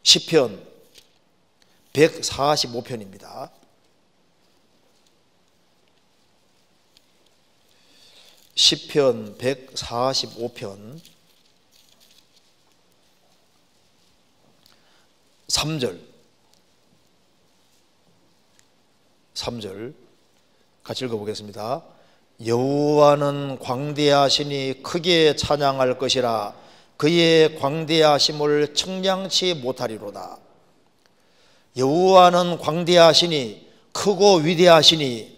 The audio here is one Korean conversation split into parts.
시편 145편입니다. 시편 145편 3절 같이 읽어보겠습니다. 여호와는 광대하시니 크게 찬양할 것이라. 그의 광대하심을 측량치 못하리로다. 여호와는 광대하시니 크고 위대하시니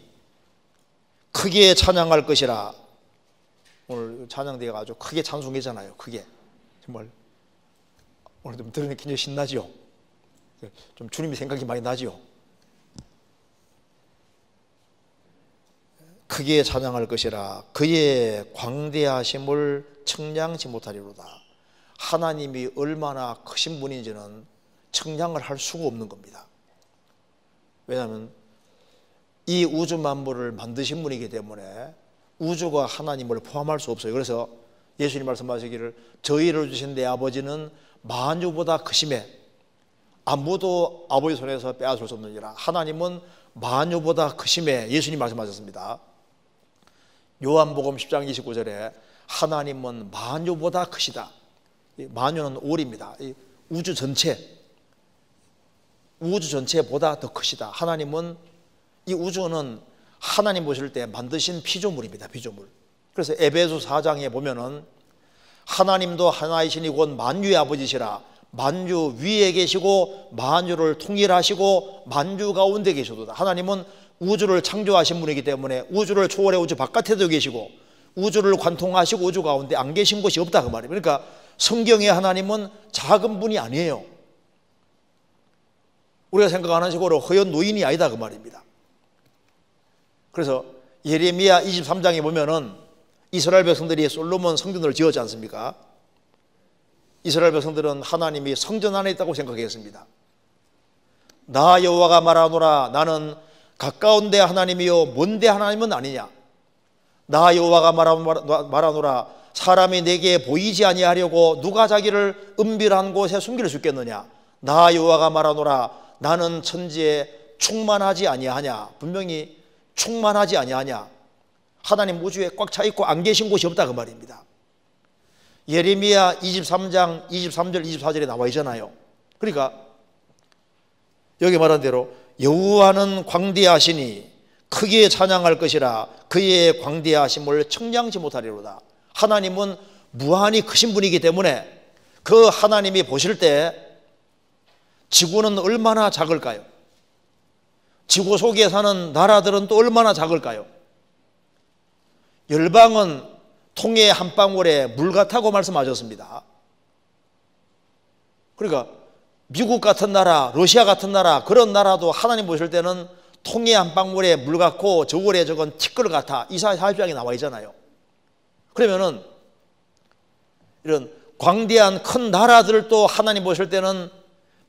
크게 찬양할 것이라. 오늘 찬양대회가 아주 크게 찬송이잖아요. 크게 정말 오늘 좀 들으니 굉장히 신나죠. 좀 주님이 생각이 많이 나죠. 크게 찬양할 것이라. 그의 광대하심을 측량치 못하리로다. 하나님이 얼마나 크신 분인지는 측량을 할 수가 없는 겁니다. 왜냐하면 이 우주 만물을 만드신 분이기 때문에 우주가 하나님을 포함할 수 없어요. 그래서 예수님 말씀하시기를 저희를 주신 내 아버지는 만유보다 크심에 아무도 아버지 손에서 빼앗을 수 없느니라. 하나님은 만유보다 크심에 예수님 말씀하셨습니다. 요한복음 10장 29절에 하나님은 만유보다 크시다. 만유는 올입니다. 우주 전체보다 더 크시다. 하나님은 이 우주는 하나님 보실 때 만드신 피조물입니다. 피조물. 그래서 에베소 4장에 보면은 하나님도 하나이시니 곧 만유의 아버지시라. 만유 위에 계시고 만유를 통일하시고 만유 가운데 계시도다. 하나님은 우주를 창조하신 분이기 때문에 우주를 초월해 우주 바깥에도 계시고 우주를 관통하시고 우주 가운데 안 계신 곳이 없다 그 말이에요. 그러니까 성경의 하나님은 작은 분이 아니에요. 우리가 생각하는 식으로 허연 노인이 아니다 그 말입니다. 그래서 예레미야 23장에 보면은 이스라엘 백성들이 솔로몬 성전을 지었지 않습니까? 이스라엘 백성들은 하나님이 성전 안에 있다고 생각했습니다. 나 여호와가 말하노라. 나는 가까운데 하나님이요 먼데 하나님은 아니냐. 나 여호와가 말하노라. 사람이 내게 보이지 아니하려고 누가 자기를 은밀한 곳에 숨길 수 있겠느냐. 나 여호와가 말하노라. 나는 천지에 충만하지 아니하냐. 분명히 충만하지 아니하냐. 하나님 우주에 꽉 차 있고 안 계신 곳이 없다 그 말입니다. 예레미야 23장 23절 24절에 나와 있잖아요. 그러니까 여기 말한 대로 여호와는 광대하시니 크게 찬양할 것이라. 그의 광대하심을 측량치 못하리로다. 하나님은 무한히 크신 분이기 때문에 그 하나님이 보실 때 지구는 얼마나 작을까요? 지구 속에 사는 나라들은 또 얼마나 작을까요? 열방은 통에 한 방울에 물 같다고 말씀하셨습니다. 그러니까 미국 같은 나라, 러시아 같은 나라, 그런 나라도 하나님 보실 때는 통에 한 방울에 물 같고 저울에 적은 티끌 같아. 이사야 40장에 나와 있잖아요. 그러면은 이런 광대한 큰 나라들도 하나님 보실 때는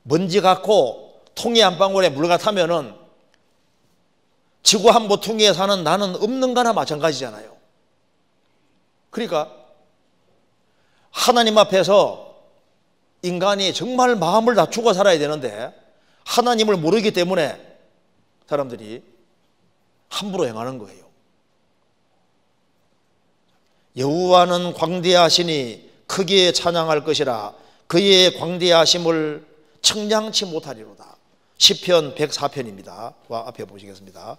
먼지 같고 통에 한 방울에 물 같다면은 지구 한 모퉁이에 사는 나는 없는 거나 마찬가지잖아요. 그러니까 하나님 앞에서 인간이 정말 마음을 낮추고 살아야 되는데 하나님을 모르기 때문에 사람들이 함부로 행하는 거예요. 여호와는 광대하시니 크게 찬양할 것이라. 그의 광대하심을 측량치 못하리로다. 시편 104편입니다. 앞에 보시겠습니다.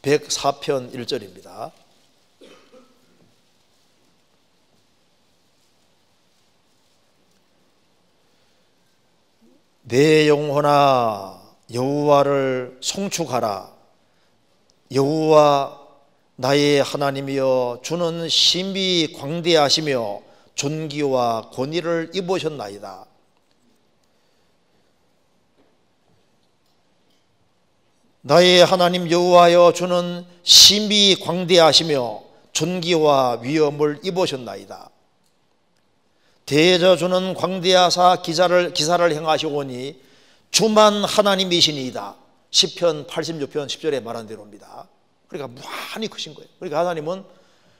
104편 1절입니다. 내 영혼아 여호와를 송축하라. 여호와 나의 하나님이여 주는 심히 광대하시며 존귀와 권위를 입으셨나이다. 나의 하나님 여호와여 주는 심히 광대하시며 존귀와 위엄을 입으셨나이다. 대저주는 광대하사 기사를 행하시오니 주만 하나님이시니이다. 시편 86편 10절에 말한 대로입니다. 그러니까 무한히 크신 거예요. 그러니까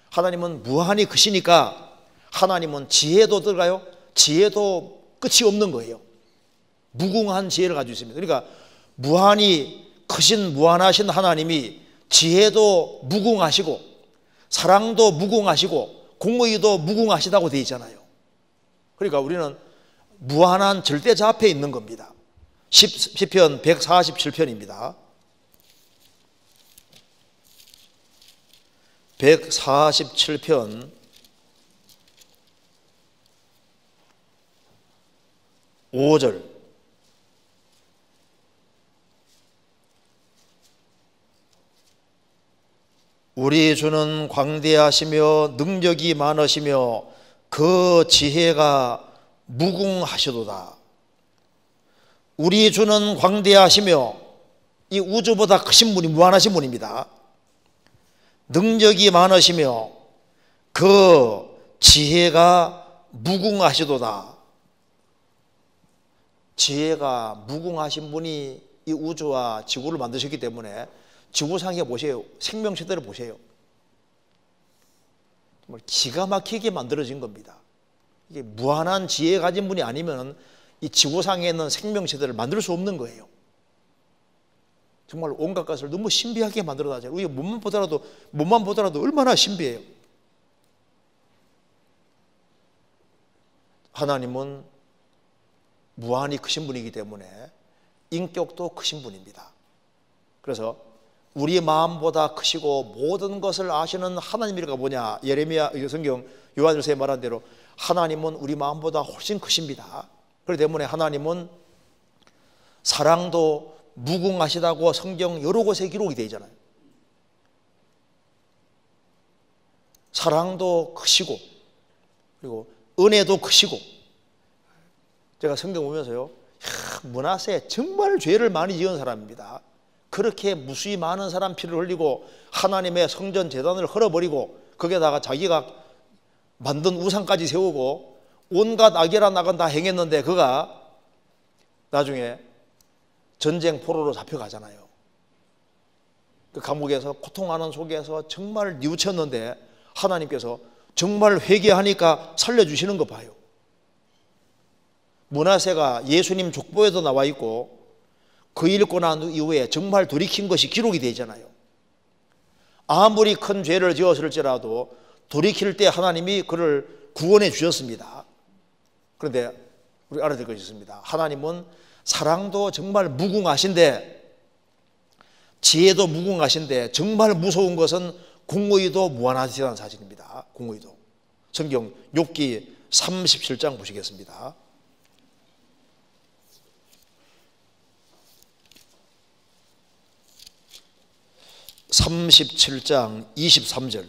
하나님은 무한히 크시니까 하나님은 지혜도 들어가요. 지혜도 끝이 없는 거예요. 무궁한 지혜를 가지고 있습니다. 그러니까 무한히 크신 무한하신 하나님이 지혜도 무궁하시고 사랑도 무궁하시고 공의도 무궁하시다고 되어 있잖아요. 그러니까 우리는 무한한 절대자 앞에 있는 겁니다. 시편 147편입니다. 147편 5절. 우리 주는 광대하시며 능력이 많으시며 그 지혜가 무궁하시도다. 우리 주는 광대하시며, 이 우주보다 크신 분이 무한하신 분입니다. 능력이 많으시며 그 지혜가 무궁하시도다. 지혜가 무궁하신 분이 이 우주와 지구를 만드셨기 때문에 지구상에 보세요. 생명체들을 보세요. 정말 기가 막히게 만들어진 겁니다. 이게 무한한 지혜 가진 분이 아니면 이 지구상에 있는 생명체들을 만들 수 없는 거예요. 정말 온갖 것을 너무 신비하게 만들어놨잖아요. 우리가 몸만 보더라도 얼마나 신비해요. 하나님은 무한히 크신 분이기 때문에 인격도 크신 분입니다. 그래서 우리의 마음보다 크시고 모든 것을 아시는 하나님이라고 뭐냐? 예레미야 성경 요한일서에 말한 대로 하나님은 우리 마음보다 훨씬 크십니다. 그렇기 때문에 하나님은 사랑도 무궁하시다고 성경 여러 곳에 기록이 되어 있잖아요. 사랑도 크시고 그리고 은혜도 크시고. 제가 성경 보면서요, 므낫세 정말 죄를 많이 지은 사람입니다. 그렇게 무수히 많은 사람 피를 흘리고 하나님의 성전 제단을 헐어버리고 거기에다가 자기가 만든 우상까지 세우고 온갖 악이란 악은 다 행했는데 그가 나중에 전쟁 포로로 잡혀가잖아요. 그 감옥에서 고통하는 속에서 정말 뉘우쳤는데 하나님께서 정말 회개하니까 살려주시는 거 봐요. 므낫세가 예수님 족보에도 나와 있고 그 일 읽고 난 이후에 정말 돌이킨 것이 기록이 되잖아요. 아무리 큰 죄를 지었을지라도 돌이킬 때 하나님이 그를 구원해 주셨습니다. 그런데 우리 알아야 될 것이 있습니다. 하나님은 사랑도 정말 무궁하신데 지혜도 무궁하신데 정말 무서운 것은 공의도 무한하시다는 사실입니다. 공의도. 성경 욥기 37장 보시겠습니다. 37장 23절.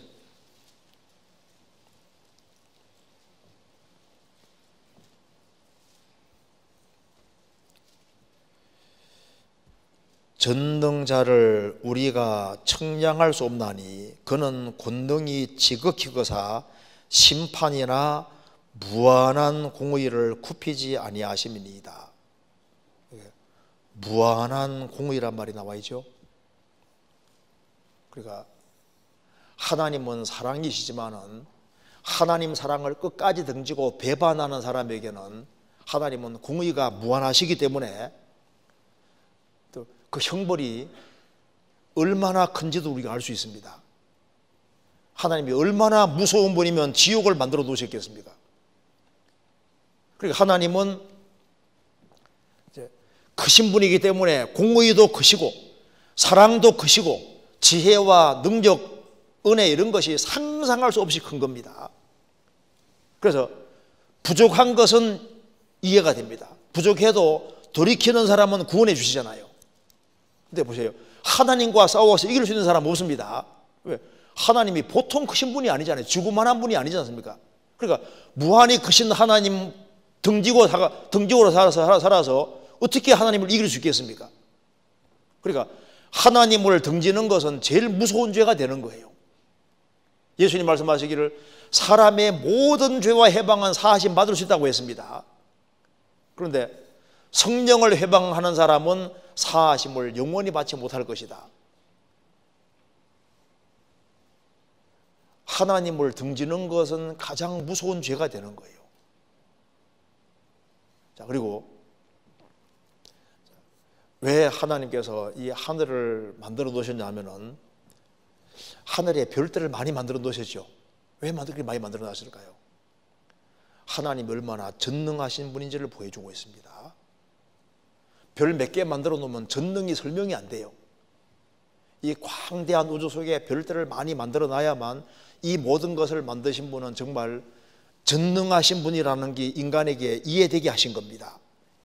전능자를 우리가 청량할 수 없나니 그는 권능이 지극히 크사 심판이나 무한한 공의를 굽히지 아니하심이니이다. 무한한 공의란 말이 나와 있죠. 그러니까 하나님은 사랑이시지만은 하나님 사랑을 끝까지 등지고 배반하는 사람에게는 하나님은 공의가 무한하시기 때문에 또 그 형벌이 얼마나 큰지도 우리가 알 수 있습니다. 하나님이 얼마나 무서운 분이면 지옥을 만들어 놓으셨겠습니까? 그러니까 하나님은 이제 크신 분이기 때문에 공의도 크시고 사랑도 크시고 지혜와 능력, 은혜 이런 것이 상상할 수 없이 큰 겁니다. 그래서 부족한 것은 이해가 됩니다. 부족해도 돌이키는 사람은 구원해 주시잖아요. 근데 보세요. 하나님과 싸워서 이길 수 있는 사람은 없습니다. 왜? 하나님이 보통 크신 분이 아니잖아요. 지구만한 분이 아니지 않습니까? 그러니까 무한히 크신 하나님 등지고로 살아서 어떻게 하나님을 이길 수 있겠습니까? 그러니까 하나님을 등지는 것은 제일 무서운 죄가 되는 거예요. 예수님 말씀하시기를 사람의 모든 죄와 해방은 사하심 받을 수 있다고 했습니다. 그런데 성령을 해방하는 사람은 사하심을 영원히 받지 못할 것이다. 하나님을 등지는 것은 가장 무서운 죄가 되는 거예요. 자, 그리고 왜 하나님께서 이 하늘을 만들어 놓으셨냐 하면은 하늘에 별들을 많이 만들어 놓으셨죠. 왜 그렇게 많이 만들어 놨을까요? 하나님이 얼마나 전능하신 분인지를 보여주고 있습니다. 별 몇 개 만들어 놓으면 전능이 설명이 안 돼요. 이 광대한 우주 속에 별들을 많이 만들어 놔야만 이 모든 것을 만드신 분은 정말 전능하신 분이라는 게 인간에게 이해되게 하신 겁니다.